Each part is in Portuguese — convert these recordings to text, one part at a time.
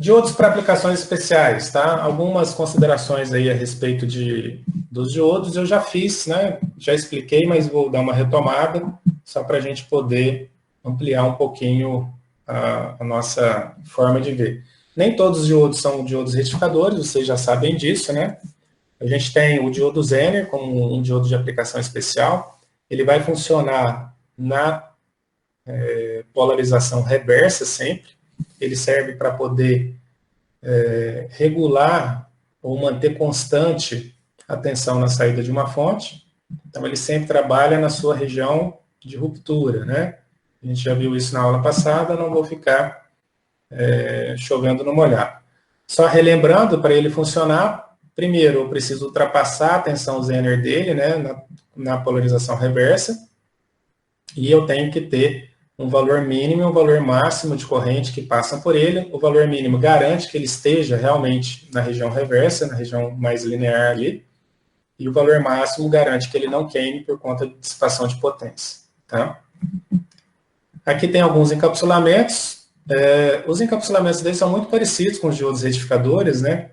Diodos para aplicações especiais, tá? Algumas considerações aí a respeito dos diodos eu já fiz, né? Já expliquei, mas vou dar uma retomada, só para a gente poder ampliar um pouquinho a nossa forma de ver. Nem todos os diodos são diodos retificadores, vocês já sabem disso, né? A gente tem o diodo Zener como um diodo de aplicação especial. Ele vai funcionar na polarização reversa sempre. Ele serve para poder regular ou manter constante a tensão na saída de uma fonte. Então, ele sempre trabalha na sua região de ruptura, né? A gente já viu isso na aula passada, não vou ficar chovendo no molhado. Só relembrando, para ele funcionar, primeiro eu preciso ultrapassar a tensão Zener dele, né, na polarização reversa, e eu tenho que ter um valor mínimo e um valor máximo de corrente que passam por ele. O valor mínimo garante que ele esteja realmente na região reversa, na região mais linear ali, e o valor máximo garante que ele não queime por conta de dissipação de potência. Tá? Aqui tem alguns encapsulamentos. Os encapsulamentos deles são muito parecidos com os diodos retificadores, né?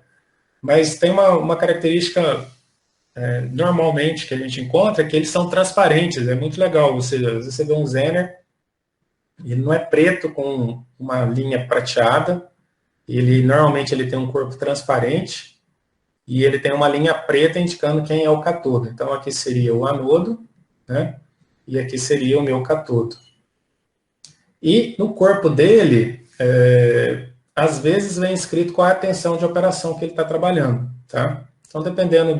Mas tem uma característica normalmente que a gente encontra, que eles são transparentes. É muito legal. Às vezes você vê um Zener, ele não é preto com uma linha prateada, normalmente ele tem um corpo transparente e ele tem uma linha preta indicando quem é o catodo. Então aqui seria o anodo, né? E aqui seria o meu catodo. E no corpo dele, às vezes vem escrito qual é a tensão de operação que ele está trabalhando, tá? Então, dependendo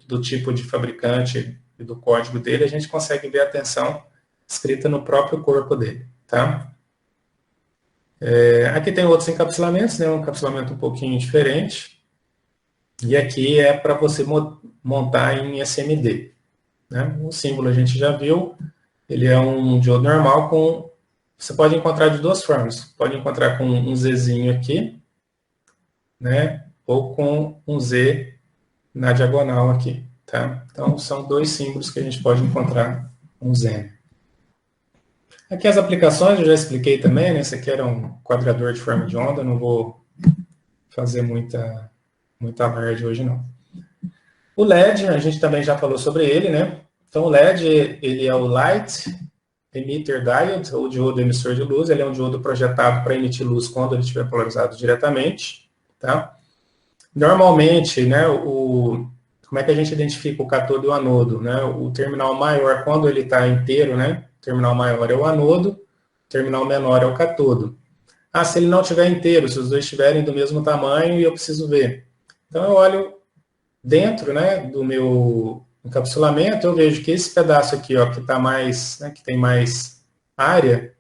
do tipo de fabricante e do código dele, a gente consegue ver a tensão escrita no próprio corpo dele, tá? Aqui tem outros encapsulamentos, né? Um encapsulamento um pouquinho diferente. E aqui é para você montar em SMD, né? O símbolo a gente já viu, ele é um diodo normal com... Você pode encontrar de duas formas. Pode encontrar com um Zzinho aqui, né? Ou com um Z na diagonal aqui, tá? Então, são dois símbolos que a gente pode encontrar um Z. Aqui as aplicações, eu já expliquei também, né? Esse aqui era um quadrador de forma de onda, não vou fazer muita alarde hoje, não. O LED, a gente também já falou sobre ele, né? Então, o LED, ele é o Light Emitter Diode, ou diodo emissor de luz. Ele é um diodo projetado para emitir luz quando ele estiver polarizado diretamente, tá? Normalmente, né, como é que a gente identifica o catodo e o anodo, né? O terminal maior, quando ele está inteiro, né? O terminal maior é o anodo, o terminal menor é o catodo. Se ele não estiver inteiro, se os dois estiverem do mesmo tamanho, e eu preciso ver. Então, eu olho dentro, né, do meu encapsulamento, eu vejo que esse pedaço aqui, ó, que tá mais, né, que tem mais área,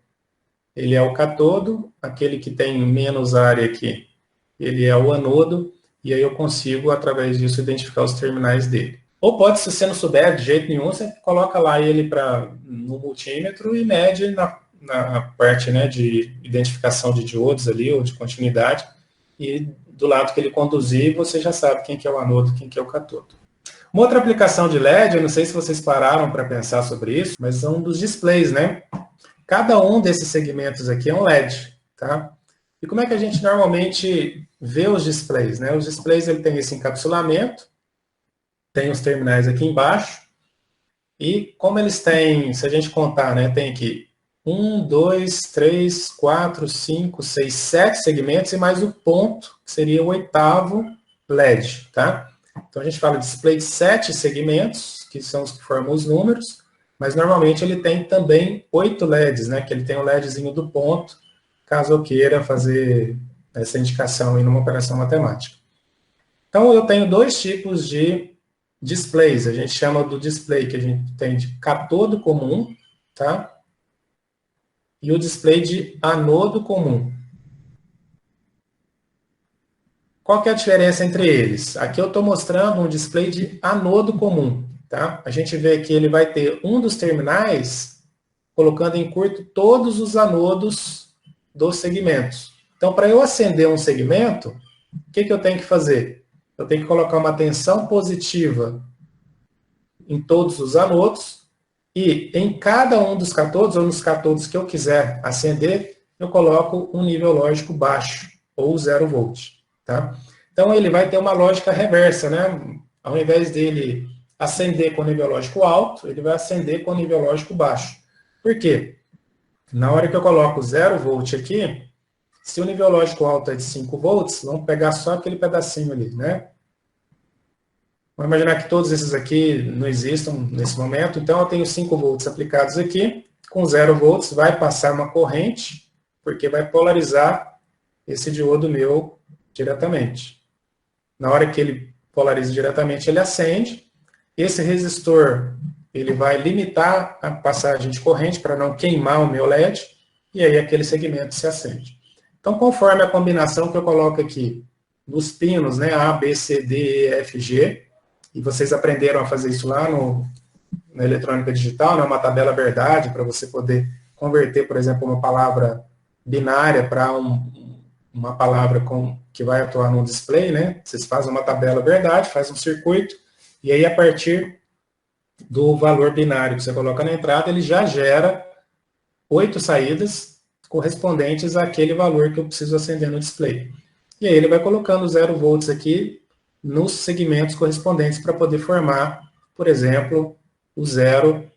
ele é o catodo, aquele que tem menos área aqui, ele é o anodo, e aí eu consigo, através disso, identificar os terminais dele. Ou pode, se você não souber de jeito nenhum, você coloca lá ele no multímetro e mede na parte, né, de identificação de diodos ali, ou de continuidade, e do lado que ele conduzir, você já sabe quem que é o anodo, quem que é o catodo. Uma outra aplicação de LED, eu não sei se vocês pararam para pensar sobre isso, mas são dos displays, né? Cada um desses segmentos aqui é um LED, tá? E como é que a gente normalmente vê os displays, né? Os displays, ele tem esse encapsulamento, tem os terminais aqui embaixo, e como eles têm, se a gente contar, né, tem aqui 1, 2, 3, 4, 5, 6, 7 segmentos e mais o ponto, que seria o 8º LED, tá? Então, a gente fala de display de 7 segmentos, que são os que formam os números, mas normalmente ele tem também 8 LEDs, né? Que ele tem o LEDzinho do ponto, caso eu queira fazer essa indicação em uma operação matemática. Então, eu tenho dois tipos de displays. A gente chama do display que a gente tem de catodo comum, tá? E o display de anodo comum. Qual que é a diferença entre eles? Aqui eu estou mostrando um display de anodo comum. Tá? A gente vê que ele vai ter um dos terminais colocando em curto todos os anodos dos segmentos. Então, para eu acender um segmento, o que eu tenho que fazer? Eu tenho que colocar uma tensão positiva em todos os anodos e em cada um dos catodos, ou nos catodos que eu quiser acender, eu coloco um nível lógico baixo. ou 0 volt, tá? Então, ele vai ter uma lógica reversa, né? Ao invés dele acender com nível lógico alto, ele vai acender com nível lógico baixo. Por quê? Na hora que eu coloco 0 volt aqui, se o nível lógico alto é de 5 volts, vamos pegar só aquele pedacinho ali, né? Vamos imaginar que todos esses aqui não existam nesse momento, então eu tenho 5 volts aplicados aqui, com 0 volts vai passar uma corrente, porque vai polarizar esse diodo meu diretamente. Na hora que ele polariza diretamente, ele acende. Esse resistor, ele vai limitar a passagem de corrente para não queimar o meu LED, e aí aquele segmento se acende. Então, conforme a combinação que eu coloco aqui, nos pinos, né, A, B, C, D, E, F, G, e vocês aprenderam a fazer isso lá na eletrônica digital, né, uma tabela verdade, para você poder converter, por exemplo, uma palavra binária para uma palavra que vai atuar no display, né? Vocês fazem uma tabela verdade, faz um circuito, e aí a partir do valor binário que você coloca na entrada, ele já gera 8 saídas correspondentes àquele valor que eu preciso acender no display. E aí ele vai colocando 0 volts aqui nos segmentos correspondentes para poder formar, por exemplo, o 0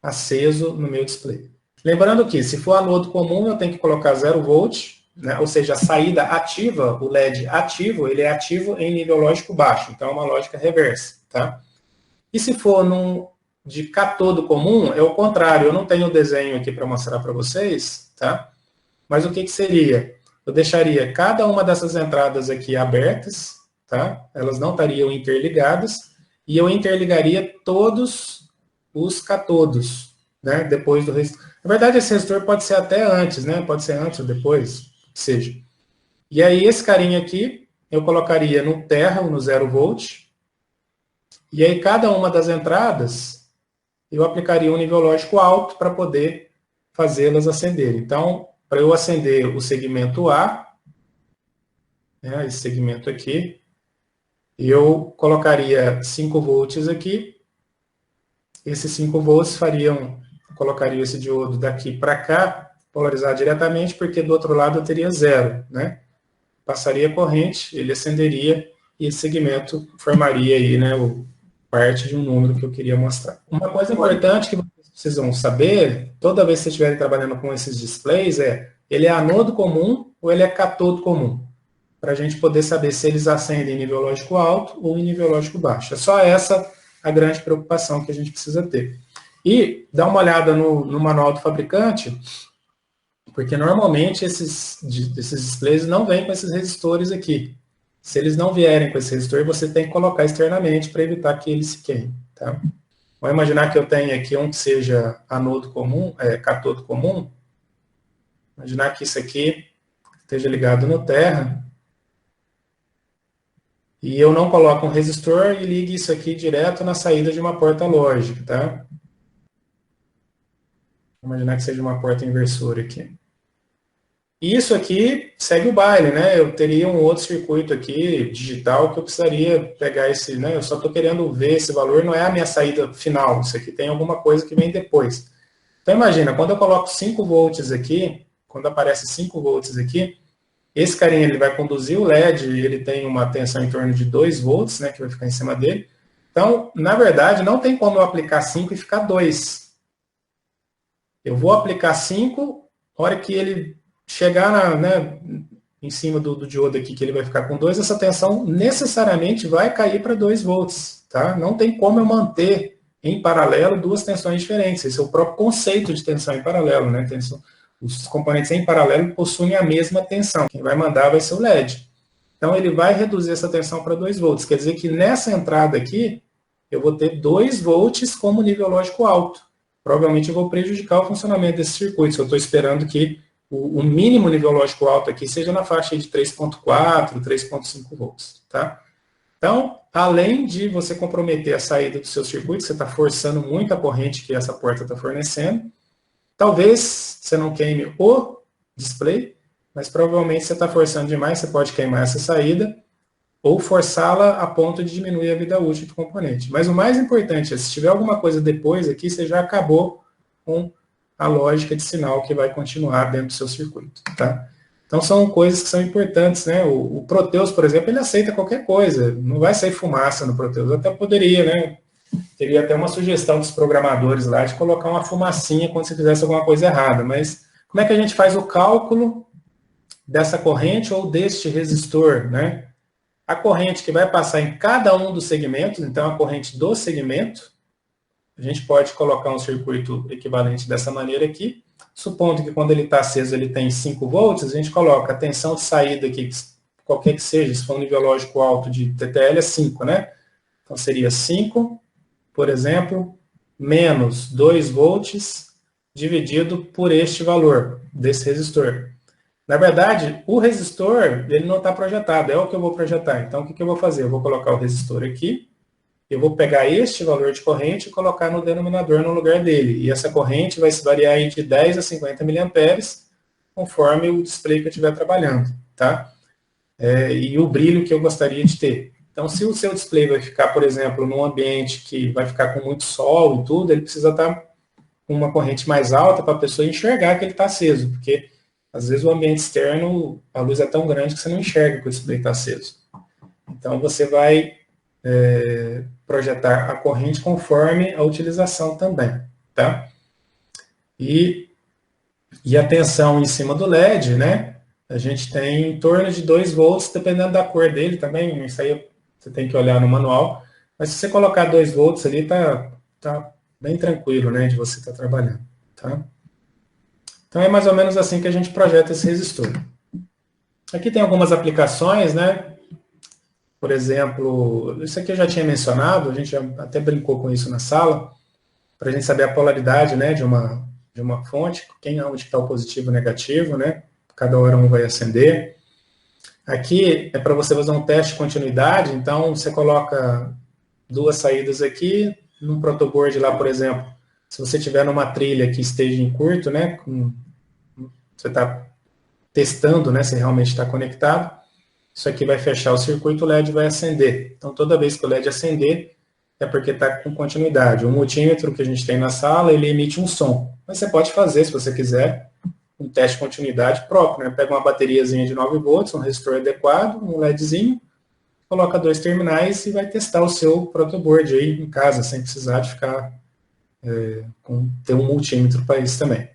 aceso no meu display. Lembrando que, se for anodo comum, eu tenho que colocar 0 volt, né? Ou seja, a saída ativa, o LED ativo, ele é ativo em nível lógico baixo, então é uma lógica reversa, tá? E se for de catodo comum, é o contrário, eu não tenho o desenho aqui para mostrar para vocês, tá? Mas o que seria? Eu deixaria cada uma dessas entradas aqui abertas, tá? Elas não estariam interligadas, e eu interligaria todos os catodos, né? Depois do resistor. Na verdade, esse resistor pode ser até antes, né? Pode ser antes ou depois, que seja. E aí, esse carinha aqui, eu colocaria no terra, no 0 volt, e aí cada uma das entradas, eu aplicaria um nível lógico alto para poder fazê-las acenderem. Então, para eu acender o segmento A, né, esse segmento aqui, eu colocaria 5 volts aqui. Esses 5 volts colocaria esse diodo daqui para cá, polarizar diretamente, porque do outro lado eu teria 0, né? Passaria a corrente, ele acenderia e esse segmento formaria aí, né, parte de um número que eu queria mostrar. Uma coisa importante que vocês precisam saber, toda vez que vocês estiverem trabalhando com esses displays, ele é anodo comum ou ele é catodo comum? Para a gente poder saber se eles acendem em nível lógico alto ou em nível lógico baixo. É só essa a grande preocupação que a gente precisa ter. E dá uma olhada no manual do fabricante, porque normalmente esses displays não vêm com esses resistores aqui. Se eles não vierem com esse resistor, você tem que colocar externamente para evitar que ele se queime. Tá? Vamos imaginar que eu tenha aqui um que seja anodo comum, catodo comum. Imaginar que isso aqui esteja ligado no terra. E eu não coloco um resistor e ligue isso aqui direto na saída de uma porta lógica. Tá? Vamos imaginar que seja uma porta inversora aqui. E isso aqui segue o baile, né? Eu teria um outro circuito aqui, digital, que eu precisaria pegar esse, né? Eu só estou querendo ver esse valor, não é a minha saída final. Isso aqui tem alguma coisa que vem depois. Então, imagina, quando eu coloco 5 volts aqui, quando aparece 5 volts aqui, esse carinha ele vai conduzir o LED, ele tem uma tensão em torno de 2 volts, né? Que vai ficar em cima dele. Então, na verdade, não tem como eu aplicar 5 e ficar 2. Eu vou aplicar 5, na hora que ele chegar em cima do diodo aqui, que ele vai ficar com 2, essa tensão necessariamente vai cair para 2 volts. Tá? Não tem como eu manter em paralelo duas tensões diferentes. Esse é o próprio conceito de tensão em paralelo. Né? Os componentes em paralelo possuem a mesma tensão. Quem vai mandar vai ser o LED. Então, ele vai reduzir essa tensão para 2 volts. Quer dizer que nessa entrada aqui, eu vou ter 2 volts como nível lógico alto. Provavelmente eu vou prejudicar o funcionamento desse circuito, se eu estou esperando que o mínimo nível lógico alto aqui seja na faixa de 3.4, 3.5 volts. Tá? Então, além de você comprometer a saída do seu circuito, você está forçando muito a corrente que essa porta está fornecendo. Talvez você não queime o display, mas provavelmente você está forçando demais, você pode queimar essa saída ou forçá-la a ponto de diminuir a vida útil do componente. Mas o mais importante é, se tiver alguma coisa depois aqui, você já acabou com a lógica de sinal que vai continuar dentro do seu circuito. Tá? Então, são coisas que são importantes, né? O Proteus, por exemplo, ele aceita qualquer coisa, não vai sair fumaça no Proteus, até poderia, né? Teria até uma sugestão dos programadores lá de colocar uma fumacinha quando você fizesse alguma coisa errada, mas como é que a gente faz o cálculo dessa corrente ou deste resistor, né? A corrente que vai passar em cada um dos segmentos, então a corrente do segmento, a gente pode colocar um circuito equivalente dessa maneira aqui, supondo que quando ele está aceso ele tem 5 volts, a gente coloca a tensão de saída aqui, qualquer que seja, se for um nível lógico alto de TTL, é 5, né? Então seria 5, por exemplo, menos 2 volts dividido por este valor desse resistor. Na verdade, o resistor, ele não está projetado, é o que eu vou projetar. Então, o que eu vou fazer? Eu vou colocar o resistor aqui, eu vou pegar este valor de corrente e colocar no denominador no lugar dele. E essa corrente vai se variar entre 10 a 50 miliamperes, conforme o display que eu estiver trabalhando, tá? E o brilho que eu gostaria de ter. Então, se o seu display vai ficar, por exemplo, num ambiente que vai ficar com muito sol e tudo, ele precisa estar com uma corrente mais alta para a pessoa enxergar que ele está aceso, porque às vezes o ambiente externo, a luz é tão grande que você não enxerga que o display está aceso. Então, você vai projetar a corrente conforme a utilização também, tá? E a tensão em cima do LED, né? A gente tem em torno de 2 volts, dependendo da cor dele também, isso aí você tem que olhar no manual, mas se você colocar 2 volts ali, tá bem tranquilo, né, de você estar trabalhando, tá? Então é mais ou menos assim que a gente projeta esse resistor. Aqui tem algumas aplicações, né? Por exemplo, isso aqui eu já tinha mencionado, a gente já até brincou com isso na sala, para a gente saber a polaridade, né, de uma fonte, onde está o positivo e o negativo, né? Cada hora um vai acender. Aqui é para você fazer um teste de continuidade, então você coloca 2 saídas aqui, num protoboard lá, por exemplo, se você tiver numa trilha que esteja em curto, né, você está testando, né, se realmente está conectado, isso aqui vai fechar o circuito, o LED vai acender. Então, toda vez que o LED acender, é porque está com continuidade. O multímetro que a gente tem na sala, ele emite um som. Mas você pode fazer, se você quiser, um teste de continuidade próprio, né? Pega uma bateriazinha de 9 volts, um resistor adequado, um LEDzinho, coloca 2 terminais e vai testar o seu protoboard aí em casa, sem precisar de ficar ter um multímetro para isso também.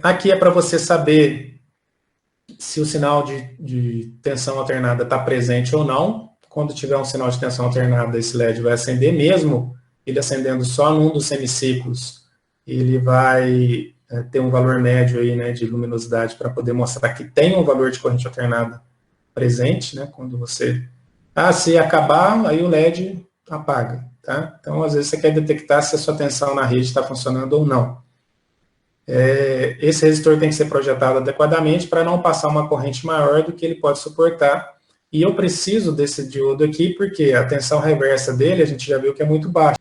Aqui é para você saber se o sinal de tensão alternada está presente ou não. Quando tiver um sinal de tensão alternada, esse LED vai acender, mesmo ele acendendo só num dos semiciclos, ele vai ter um valor médio aí, né, de luminosidade para poder mostrar que tem um valor de corrente alternada presente, né, quando você... se acabar, aí o LED apaga, tá? Então, às vezes você quer detectar se a sua tensão na rede está funcionando ou não. Esse resistor tem que ser projetado adequadamente para não passar uma corrente maior do que ele pode suportar. E eu preciso desse diodo aqui porque a tensão reversa dele, a gente já viu que é muito baixa.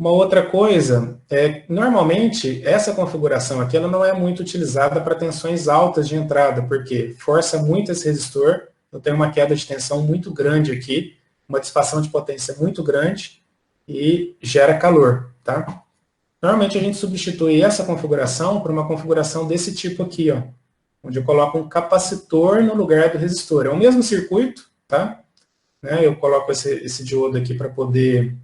Uma outra coisa normalmente, essa configuração aqui ela não é muito utilizada para tensões altas de entrada, porque força muito esse resistor, eu tenho uma queda de tensão muito grande aqui, uma dissipação de potência muito grande e gera calor, tá? Normalmente a gente substitui essa configuração por uma configuração desse tipo aqui, ó, onde eu coloco um capacitor no lugar do resistor. É o mesmo circuito, tá? Eu coloco esse diodo aqui para poder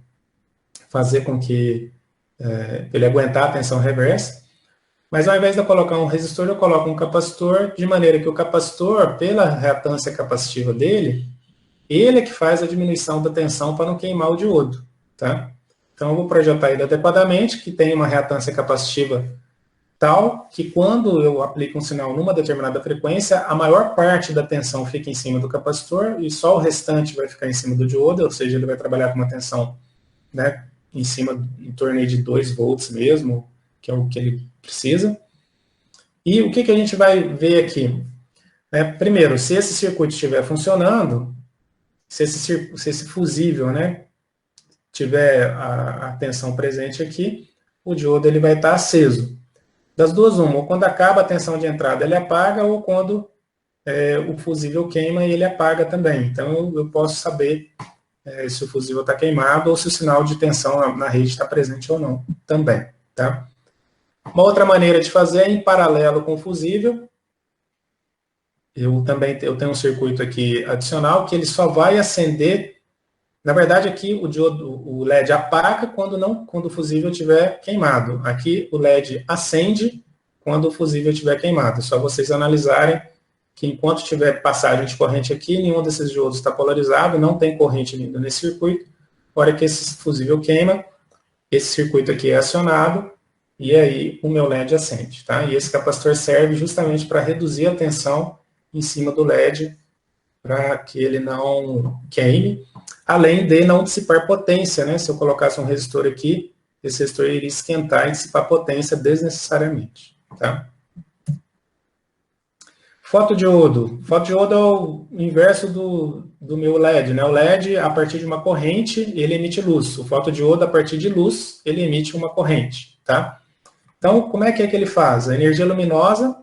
fazer com que ele aguentar a tensão reversa. Mas ao invés de eu colocar um resistor, eu coloco um capacitor, de maneira que o capacitor, pela reatância capacitiva dele, ele é que faz a diminuição da tensão para não queimar o diodo, tá? Então, eu vou projetar ele adequadamente, que tem uma reatância capacitiva tal que quando eu aplico um sinal numa determinada frequência, a maior parte da tensão fica em cima do capacitor e só o restante vai ficar em cima do diodo, ou seja, ele vai trabalhar com uma tensão, né, em cima, em torno de 2 volts mesmo, que é o que ele precisa. E o que a gente vai ver aqui? Primeiro, se esse circuito estiver funcionando, se esse fusível, né, tiver a tensão presente aqui, o diodo ele vai estar aceso. Das duas, uma, ou quando acaba a tensão de entrada ele apaga, ou quando o fusível queima e ele apaga também. Então eu posso saber se o fusível está queimado ou se o sinal de tensão na rede está presente ou não também. Tá? Uma outra maneira de fazer é em paralelo com o fusível, eu tenho um circuito aqui adicional que ele só vai acender. Na verdade, aqui o LED apaga quando o fusível estiver queimado. Aqui o LED acende quando o fusível estiver queimado. É só vocês analisarem que enquanto tiver passagem de corrente aqui, nenhum desses diodos está polarizado, não tem corrente vindo nesse circuito. Na hora que esse fusível queima, esse circuito aqui é acionado e aí o meu LED acende. Tá? E esse capacitor serve justamente para reduzir a tensão em cima do LED para que ele não queime, além de não dissipar potência, né? Se eu colocasse um resistor aqui, esse resistor iria esquentar e dissipar potência desnecessariamente, tá? Fotodiodo. Fotodiodo é o inverso do meu LED, né? O LED, a partir de uma corrente, ele emite luz. O fotodiodo, a partir de luz, ele emite uma corrente, tá? Então, como é que ele faz? A energia luminosa,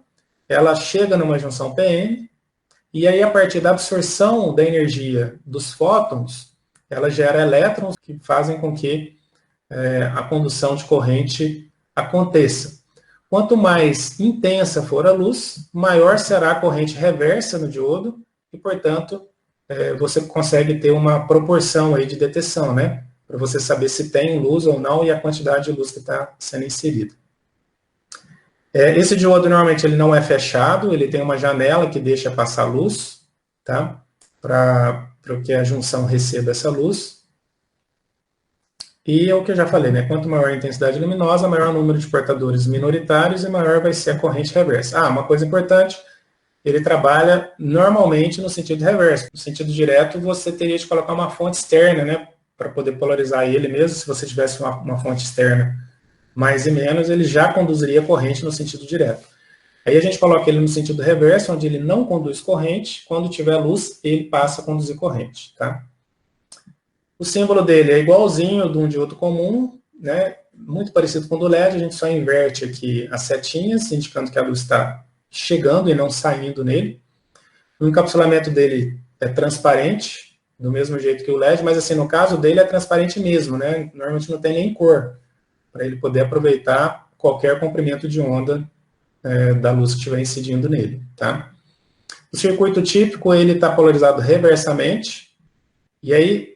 ela chega numa junção PN, e aí, a partir da absorção da energia dos fótons, ela gera elétrons que fazem com que a condução de corrente aconteça. Quanto mais intensa for a luz, maior será a corrente reversa no diodo e, portanto, você consegue ter uma proporção aí de detecção, né? Para você saber se tem luz ou não e a quantidade de luz que está sendo inserida. Esse diodo, normalmente, ele não é fechado, ele tem uma janela que deixa passar luz, tá? Para que a junção receba essa luz. E é o que eu já falei, né? Quanto maior a intensidade luminosa, maior o número de portadores minoritários e maior vai ser a corrente reversa. Ah, uma coisa importante, ele trabalha normalmente no sentido reverso. No sentido direto, você teria de colocar uma fonte externa, né? Para poder polarizar ele mesmo, se você tivesse uma fonte externa mais e menos, ele já conduziria corrente no sentido direto. Aí a gente coloca ele no sentido reverso, onde ele não conduz corrente, quando tiver luz, ele passa a conduzir corrente, tá? O símbolo dele é igualzinho de um diodo comum, né? Muito parecido com o do LED, a gente só inverte aqui as setinhas, indicando que a luz está chegando e não saindo nele. O encapsulamento dele é transparente, do mesmo jeito que o LED, mas assim, no caso dele é transparente mesmo, né? Normalmente não tem nem cor, para ele poder aproveitar qualquer comprimento de onda da luz que estiver incidindo nele, tá? O circuito típico, ele está polarizado reversamente, e aí,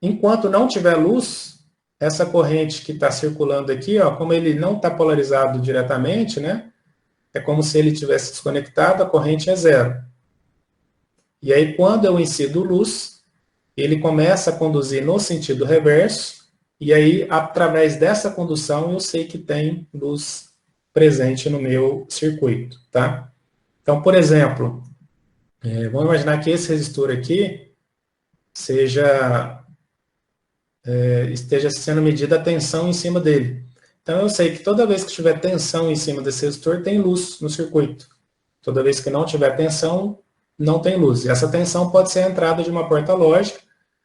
enquanto não tiver luz, essa corrente que está circulando aqui, ó, como ele não está polarizado diretamente, né? É como se ele tivesse desconectado, a corrente é zero. E aí, quando eu incido luz, ele começa a conduzir no sentido reverso, e aí, através dessa condução, eu sei que tem luz presente no meu circuito, tá? Então, por exemplo, vamos imaginar que esse resistor aqui esteja sendo medida a tensão em cima dele. Então, eu sei que toda vez que tiver tensão em cima desse resistor, tem luz no circuito. Toda vez que não tiver tensão, não tem luz. E essa tensão pode ser a entrada de uma porta lógica,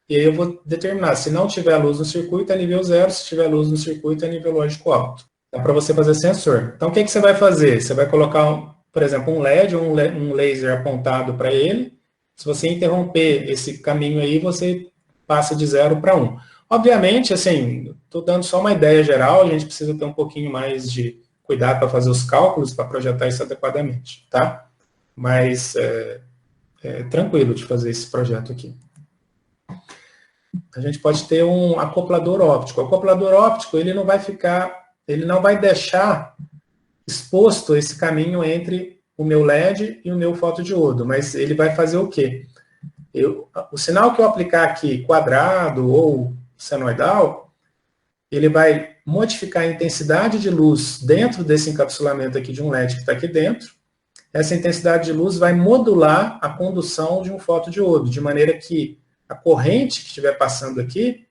e aí eu vou determinar, se não tiver luz no circuito, é nível zero, se tiver luz no circuito, é nível lógico alto. Dá para você fazer sensor. Então, o que você vai fazer? Você vai colocar, por exemplo, um LED ou um laser apontado para ele. Se você interromper esse caminho aí, você passa de 0 para 1. Obviamente, assim, estou dando só uma ideia geral, a gente precisa ter um pouquinho mais de cuidado para fazer os cálculos, para projetar isso adequadamente, tá? Mas é tranquilo de fazer esse projeto aqui. A gente pode ter um acoplador óptico. O acoplador óptico, ele não vai deixar exposto esse caminho entre o meu LED e o meu fotodiodo, mas ele vai fazer o quê? O sinal que eu aplicar aqui, quadrado ou senoidal, ele vai modificar a intensidade de luz dentro desse encapsulamento aqui de um LED que está aqui dentro. Essa intensidade de luz vai modular a condução de um fotodiodo, de maneira que a corrente que estiver passando aqui,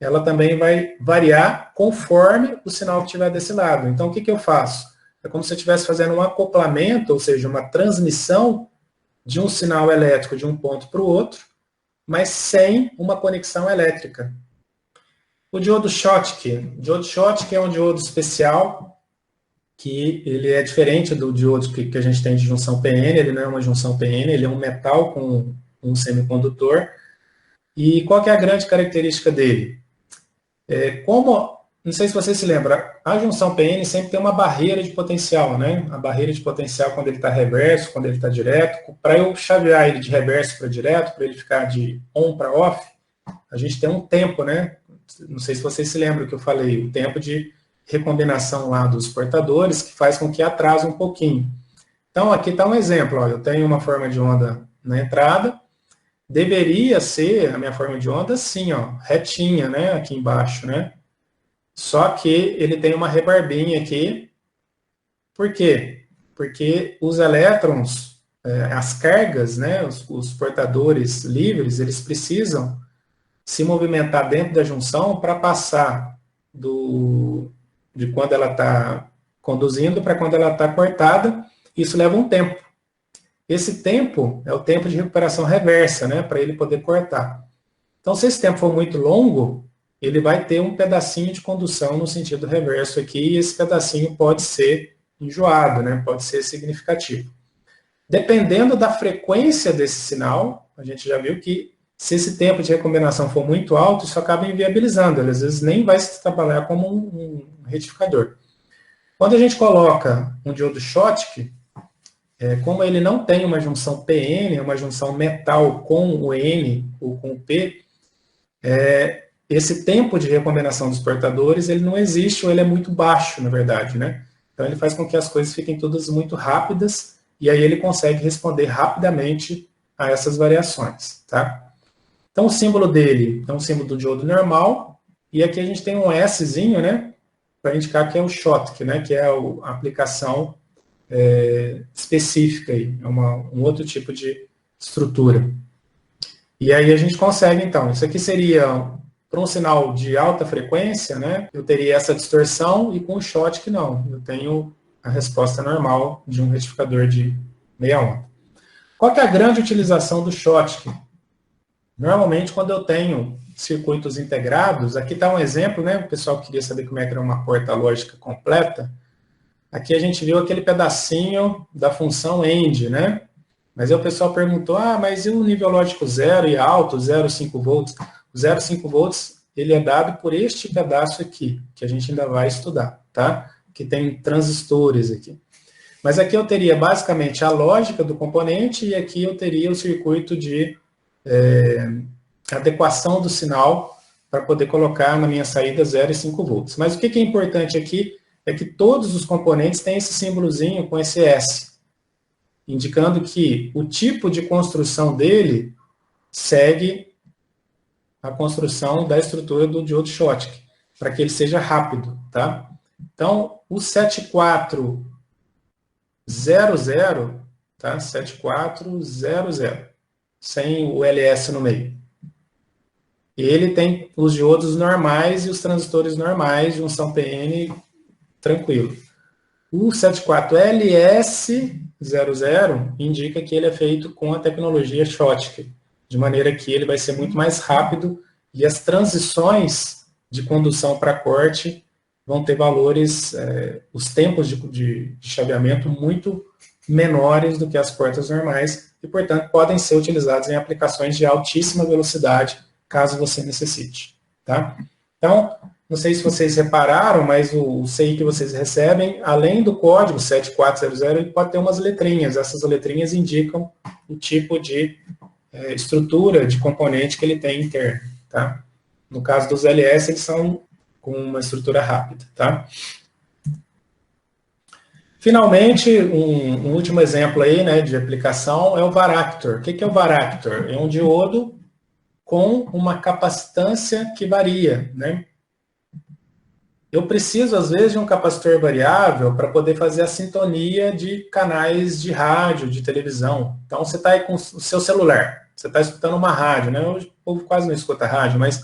ela também vai variar conforme o sinal que estiver desse lado. Então, o que eu faço? É como se eu estivesse fazendo um acoplamento, ou seja, uma transmissão de um sinal elétrico de um ponto para o outro, mas sem uma conexão elétrica. O diodo Schottky. O diodo Schottky é um diodo especial, que ele é diferente do diodo que a gente tem de junção PN, ele não é uma junção PN, ele é um metal com um semicondutor. E qual que é a grande característica dele? Como não sei se você se lembra, a junção PN sempre tem uma barreira de potencial, né? A barreira de potencial quando ele está reverso, quando ele está direto. Para eu chavear ele de reverso para direto, para ele ficar de on para off, a gente tem um tempo, né? Não sei se vocês se lembram que eu falei, o tempo de recombinação lá dos portadores, que faz com que atrase um pouquinho. Então, aqui está um exemplo. Ó, eu tenho uma forma de onda na entrada, deveria ser a minha forma de onda assim, ó, retinha, né? Aqui embaixo, né? Só que ele tem uma rebarbinha aqui. Por quê? Porque os elétrons, as cargas, né, os portadores livres, eles precisam se movimentar dentro da junção para passar de quando ela está conduzindo para quando ela está cortada. Isso leva um tempo. Esse tempo é o tempo de recuperação reversa, né, para ele poder cortar. Então, se esse tempo for muito longo, ele vai ter um pedacinho de condução no sentido reverso aqui, e esse pedacinho pode ser enjoado, né? Pode ser significativo. Dependendo da frequência desse sinal, a gente já viu que se esse tempo de recombinação for muito alto, isso acaba inviabilizando, ele às vezes nem vai se trabalhar como um retificador. Quando a gente coloca um diodo Schottky, como ele não tem uma junção PN, uma junção metal com o N ou com o P, esse tempo de recombinação dos portadores, ele não existe ou ele é muito baixo, na verdade, né? Então ele faz com que as coisas fiquem todas muito rápidas e aí ele consegue responder rapidamente a essas variações, tá? Então o símbolo dele é um símbolo do diodo normal e aqui a gente tem um Szinho, né? Para indicar que é o Schottky, né? Que é a aplicação específica aí, é um outro tipo de estrutura. E aí a gente consegue, então, isso aqui seria para um sinal de alta frequência, né, eu teria essa distorção e com o Schottky não. Eu tenho a resposta normal de um retificador de meia onda. Qual que é a grande utilização do Schottky? Normalmente, quando eu tenho circuitos integrados, aqui está um exemplo, né, o pessoal queria saber como é que era uma porta lógica completa. Aqui a gente viu aquele pedacinho da função AND, né? Mas aí o pessoal perguntou, mas e o nível lógico zero e alto, 0,5 volts? O 0,5 volts, ele é dado por este pedaço aqui, que a gente ainda vai estudar, tá? Que tem transistores aqui. Mas aqui eu teria basicamente a lógica do componente e aqui eu teria o circuito de adequação do sinal para poder colocar na minha saída 0,5 volts. Mas o que é importante aqui é que todos os componentes têm esse símbolozinho com esse S, indicando que o tipo de construção dele segue a construção da estrutura do diodo Schottky, para que ele seja rápido, tá? Então, o 7400, tá? 7400, sem o LS no meio. Ele tem os diodos normais e os transistores normais, junção PN, tranquilo. O 74LS00 indica que ele é feito com a tecnologia Schottky, de maneira que ele vai ser muito mais rápido e as transições de condução para corte vão ter valores, os tempos de chaveamento muito menores do que as portas normais e, portanto, podem ser utilizados em aplicações de altíssima velocidade, caso você necessite. Tá? Então, não sei se vocês repararam, mas o CI que vocês recebem, além do código 7400, ele pode ter umas letrinhas. Essas letrinhas indicam o tipo de estrutura de componente que ele tem interno. Tá? No caso dos LS, eles são com uma estrutura rápida. Tá? Finalmente, um último exemplo aí, né, de aplicação é o varactor. O que é o varactor? É um diodo com uma capacitância que varia, né? Eu preciso, às vezes, de um capacitor variável para poder fazer a sintonia de canais de rádio, de televisão. Então, você está aí com o seu celular, você está escutando uma rádio, né? Hoje o povo quase não escuta rádio, mas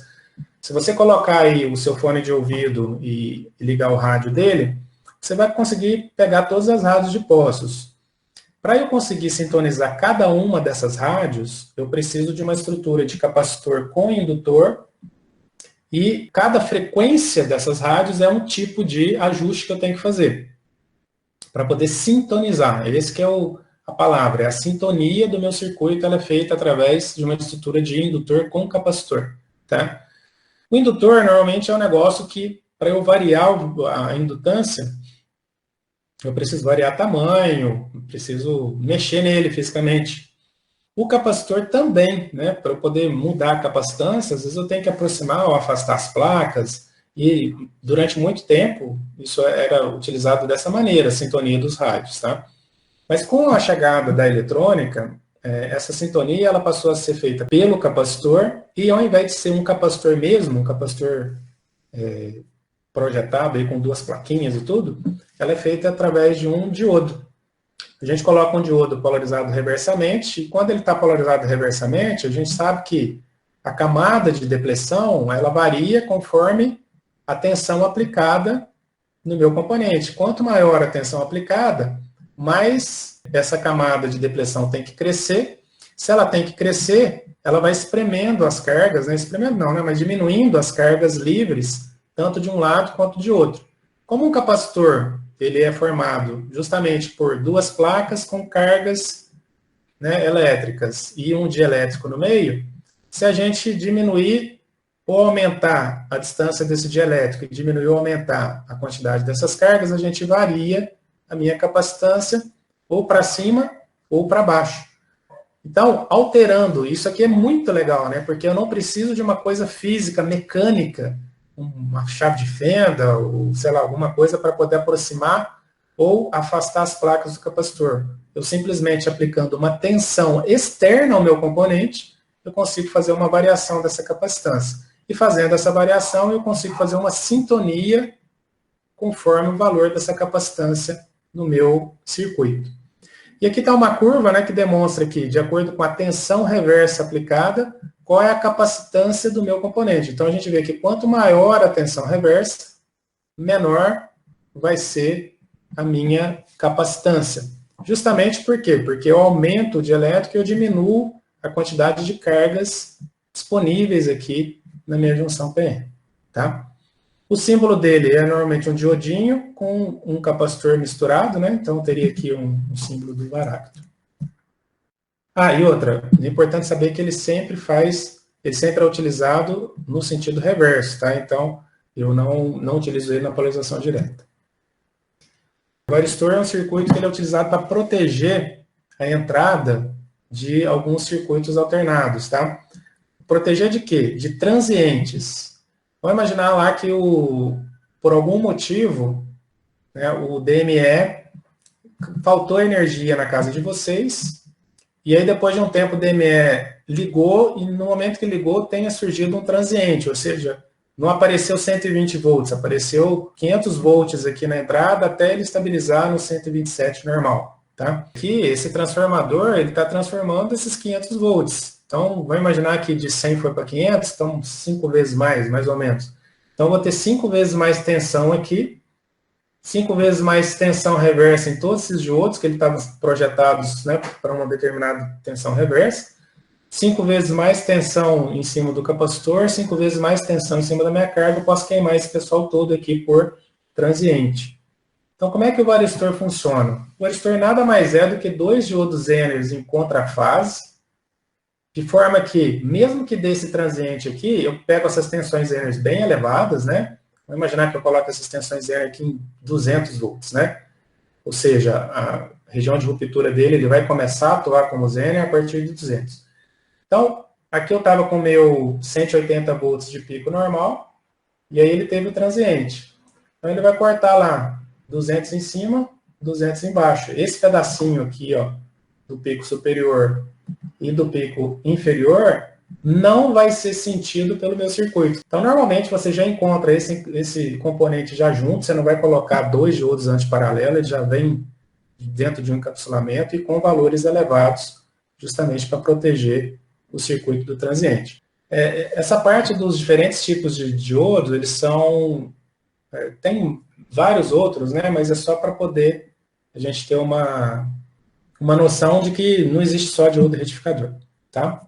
se você colocar aí o seu fone de ouvido e ligar o rádio dele, você vai conseguir pegar todas as rádios de Poços. Para eu conseguir sintonizar cada uma dessas rádios, eu preciso de uma estrutura de capacitor com indutor, e cada frequência dessas rádios é um tipo de ajuste que eu tenho que fazer para poder sintonizar. Esse que é a palavra, é a sintonia do meu circuito, ela é feita através de uma estrutura de indutor com capacitor. Tá? O indutor, normalmente, é um negócio que, para eu variar a indutância, eu preciso variar tamanho, preciso mexer nele fisicamente. O capacitor também, né? Para eu poder mudar a capacitância, às vezes eu tenho que aproximar ou afastar as placas, e durante muito tempo isso era utilizado dessa maneira, a sintonia dos rádios, tá? Mas com a chegada da eletrônica, essa sintonia ela passou a ser feita pelo capacitor, e ao invés de ser um capacitor mesmo, um capacitor projetado aí com duas plaquinhas e tudo, ela é feita através de um diodo. A gente coloca um diodo polarizado reversamente, e quando ele está polarizado reversamente, a gente sabe que a camada de depleção ela varia conforme a tensão aplicada no meu componente. Quanto maior a tensão aplicada, mais essa camada de depleção tem que crescer. Se ela tem que crescer, ela vai espremendo as cargas, né? Espremendo não, né? Mas diminuindo as cargas livres, tanto de um lado quanto de outro. Como um capacitor ele é formado justamente por duas placas com cargas, né, elétricas e um dielétrico no meio, se a gente diminuir ou aumentar a distância desse dielétrico e diminuir ou aumentar a quantidade dessas cargas, a gente varia a minha capacitância ou para cima ou para baixo. Então, alterando, isso aqui é muito legal, né? Porque eu não preciso de uma coisa física, mecânica, uma chave de fenda, ou sei lá, alguma coisa para poder aproximar ou afastar as placas do capacitor. Eu simplesmente aplicando uma tensão externa ao meu componente, eu consigo fazer uma variação dessa capacitância. E fazendo essa variação, eu consigo fazer uma sintonia conforme o valor dessa capacitância no meu circuito. E aqui está uma curva, né, que demonstra que, de acordo com a tensão reversa aplicada, qual é a capacitância do meu componente. Então, a gente vê que quanto maior a tensão reversa, menor vai ser a minha capacitância. Justamente por quê? Porque eu aumento o dielétrico e eu diminuo a quantidade de cargas disponíveis aqui na minha junção PN. Tá? O símbolo dele é normalmente um diodinho com um capacitor misturado, né? Então, eu teria aqui um símbolo do varacto. Ah, e outra, é importante saber que ele sempre é utilizado no sentido reverso, tá? Então, eu não utilizo ele na polarização direta. O varistor é um circuito que ele é utilizado para proteger a entrada de alguns circuitos alternados, tá? Proteger de quê? De transientes. Vamos imaginar lá que, por algum motivo, né, o DME faltou energia na casa de vocês, e aí depois de um tempo o DME ligou, e no momento que ligou tenha surgido um transiente, ou seja, não apareceu 120 volts, apareceu 500 volts aqui na entrada até ele estabilizar no 127 normal. Tá? Aqui, esse transformador ele está transformando esses 500 volts. Então, vamos imaginar que de 100 foi para 500, então 5 vezes mais ou menos. Então, vou ter 5 vezes mais tensão aqui, 5 vezes mais tensão reversa em todos esses diodos, que ele estavam projetados, né, para uma determinada tensão reversa, 5 vezes mais tensão em cima do capacitor, 5 vezes mais tensão em cima da minha carga, eu posso queimar esse pessoal todo aqui por transiente. Então, como é que o varistor funciona? O varistor nada mais é do que dois diodos Zenners em contrafase, de forma que, mesmo que desse transiente aqui, eu pego essas tensões Zenners bem elevadas, né? Vamos imaginar que eu coloco essas tensões Zener aqui em 200 volts, né? Ou seja, a região de ruptura dele, ele vai começar a atuar como Zener a partir de 200. Então, aqui eu estava com o meu 180 volts de pico normal, e aí ele teve o transiente. Então, ele vai cortar lá 200 em cima, 200 embaixo. Esse pedacinho aqui, ó, do pico superior e do pico inferior, não vai ser sentido pelo meu circuito. Então, normalmente, você já encontra esse componente já junto, você não vai colocar dois diodos antiparalelos, ele já vem dentro de um encapsulamento e com valores elevados, justamente para proteger o circuito do transiente. Essa parte dos diferentes tipos de diodos, eles são... tem vários outros, né? Mas é só para poder a gente ter uma noção de que não existe só diodo retificador, tá?